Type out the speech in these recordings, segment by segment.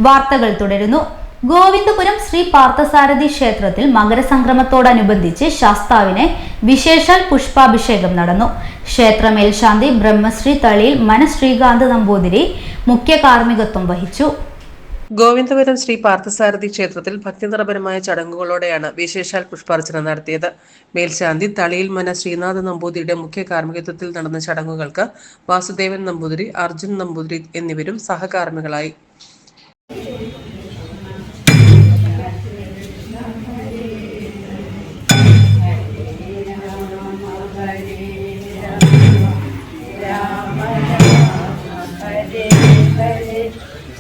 വാർത്തകൾ തുടരുന്നു. ഗോവിന്ദപുരം ശ്രീ പാർത്ഥസാരഥി ക്ഷേത്രത്തിൽ മകരസംക്രമത്തോടനുബന്ധിച്ച് ശാസ്താവിനെ വിശേഷാൽ പുഷ്പാഭിഷേകം നടന്നു. ക്ഷേത്ര മേൽശാന്തി ബ്രഹ്മശ്രീ തളിയിൽ മന ശ്രീകാന്ത് നമ്പൂതിരി മുഖ്യ കാർമ്മികത്വം വഹിച്ചു. ഗോവിന്ദപുരം ശ്രീ പാർത്ഥസാരഥി ക്ഷേത്രത്തിൽ ഭക്തിനിർഭരമായ ചടങ്ങുകളോടെയാണ് വിശേഷാൽ പുഷ്പാർച്ചന നടത്തിയത്. മേൽശാന്തി തളിയിൽ മന ശ്രീനാഥ് നമ്പൂതിരിയുടെ മുഖ്യ കാർമ്മികത്വത്തിൽ നടന്ന ചടങ്ങുകൾക്ക് വാസുദേവൻ നമ്പൂതിരി, അർജുൻ നമ്പൂതിരി എന്നിവരും സഹകാർമ്മികളായി.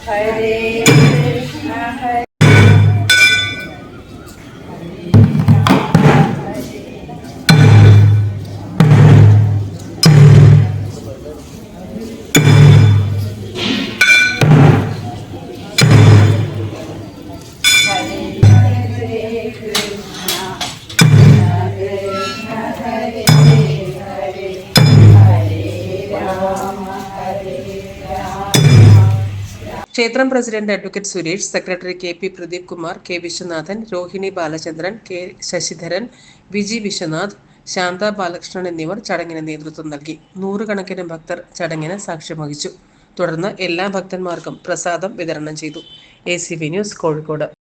ഹരേ കൃഷ്ണ ഹരേ ക്ഷേത്രം president advocate Suresh, secretary K P. Pradeep Kumar, K. Viswanathan, Rohini Balachandran, K. Sasidharan, Viji Viswanath, Shantha Balakrishnan എന്നിവർ ചടങ്ങിന് നേതൃത്വം നൽകി. നൂറുകണക്കിന് ഭക്തർ ചടങ്ങിന് സാക്ഷ്യം വഹിച്ചു. തുടർന്ന് എല്ലാ ഭക്തന്മാർക്കും പ്രസാദം വിതരണം ചെയ്തു. ACV news, Kozhikode.